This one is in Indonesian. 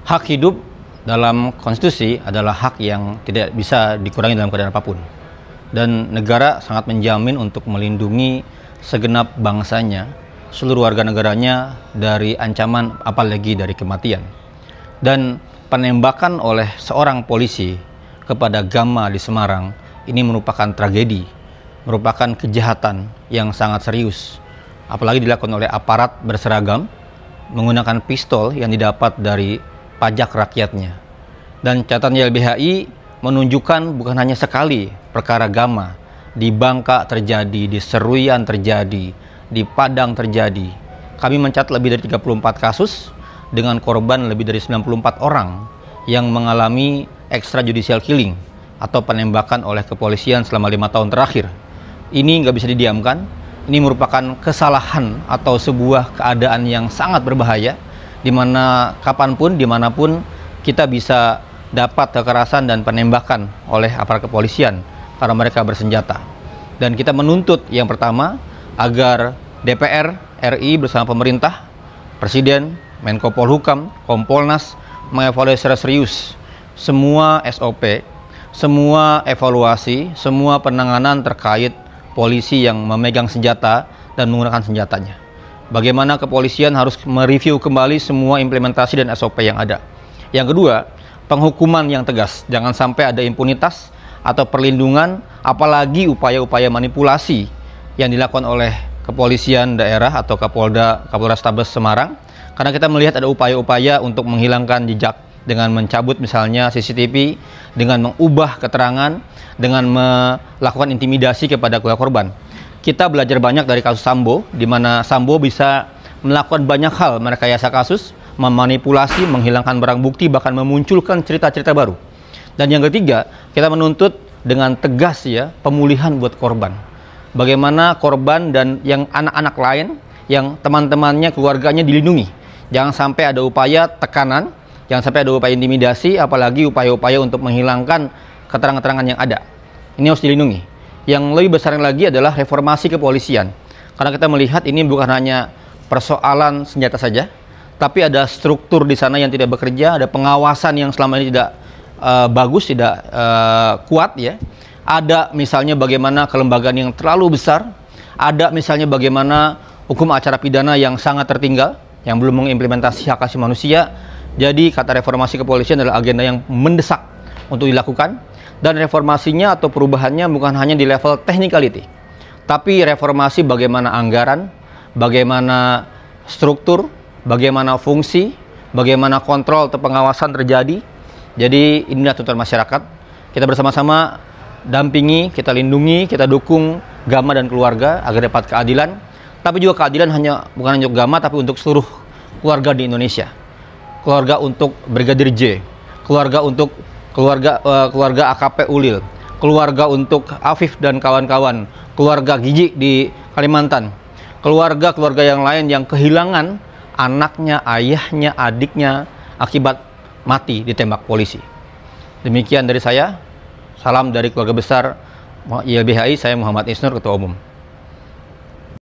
Hak hidup dalam konstitusi adalah hak yang tidak bisa dikurangi dalam keadaan apapun. Dan negara sangat menjamin untuk melindungi segenap bangsanya, seluruh warga negaranya dari ancaman apalagi dari kematian. Dan penembakan oleh seorang polisi kepada Gama di Semarang ini merupakan tragedi, merupakan kejahatan yang sangat serius. Apalagi dilakukan oleh aparat berseragam menggunakan pistol yang didapat dari pajak rakyatnya. Dan catatan YLBHI menunjukkan bukan hanya sekali perkara Gama, di Bangka terjadi, di Seruyan terjadi, di Padang terjadi. Kami mencatat lebih dari 34 kasus dengan korban lebih dari 94 orang yang mengalami extrajudicial killing atau penembakan oleh kepolisian selama 5 tahun terakhir. Ini nggak bisa didiamkan. Ini merupakan kesalahan atau sebuah keadaan yang sangat berbahaya, di mana kapanpun, dimanapun kita bisa dapat kekerasan dan penembakan oleh aparat kepolisian karena mereka bersenjata. Dan kita menuntut yang pertama agar DPR RI bersama pemerintah, Presiden, Menko Polhukam, Kompolnas mengevaluasi secara serius semua SOP, semua evaluasi, semua penanganan terkait polisi yang memegang senjata dan menggunakan senjatanya. Bagaimana kepolisian harus mereview kembali semua implementasi dan SOP yang ada. Yang kedua, penghukuman yang tegas. Jangan sampai ada impunitas atau perlindungan, apalagi upaya-upaya manipulasi yang dilakukan oleh kepolisian daerah atau Kapolrestabes Semarang. Karena kita melihat ada upaya-upaya untuk menghilangkan jejak dengan mencabut misalnya CCTV, dengan mengubah keterangan, dengan melakukan intimidasi kepada keluarga korban. Kita belajar banyak dari kasus Sambo, di mana Sambo bisa melakukan banyak hal, merekayasa kasus, memanipulasi, menghilangkan barang bukti, bahkan memunculkan cerita-cerita baru. Dan yang ketiga, kita menuntut dengan tegas ya pemulihan buat korban. Bagaimana korban dan yang anak-anak lain, yang teman-temannya, keluarganya dilindungi. Jangan sampai ada upaya tekanan, jangan sampai ada upaya intimidasi, apalagi upaya-upaya untuk menghilangkan keterangan-keterangan yang ada. Ini harus dilindungi. Yang lebih besar lagi adalah reformasi kepolisian. Karena kita melihat ini bukan hanya persoalan senjata saja, tapi ada struktur di sana yang tidak bekerja, ada pengawasan yang selama ini tidak bagus, tidak kuat ya. Ada misalnya bagaimana kelembagaan yang terlalu besar, ada misalnya bagaimana hukum acara pidana yang sangat tertinggal, yang belum mengimplementasi hak asasi manusia. Jadi kata reformasi kepolisian adalah agenda yang mendesak untuk dilakukan, dan reformasinya atau perubahannya bukan hanya di level technicality, tapi reformasi bagaimana anggaran, bagaimana struktur, bagaimana fungsi, bagaimana kontrol atau pengawasan terjadi. Jadi inilah tuntutan masyarakat. Kita bersama-sama dampingi, kita lindungi, kita dukung Gama dan keluarga agar dapat keadilan. Tapi juga keadilan bukan hanya untuk Gama, tapi untuk seluruh keluarga di Indonesia. Keluarga untuk Brigadir J, keluarga untuk keluarga AKP Ulil, keluarga untuk Afif dan kawan-kawan, keluarga Gigi di Kalimantan, keluarga yang lain yang kehilangan anaknya, ayahnya, adiknya akibat mati ditembak polisi. Demikian dari saya. Salam dari keluarga besar YLBHI, saya Muhammad Isnur, Ketua Umum.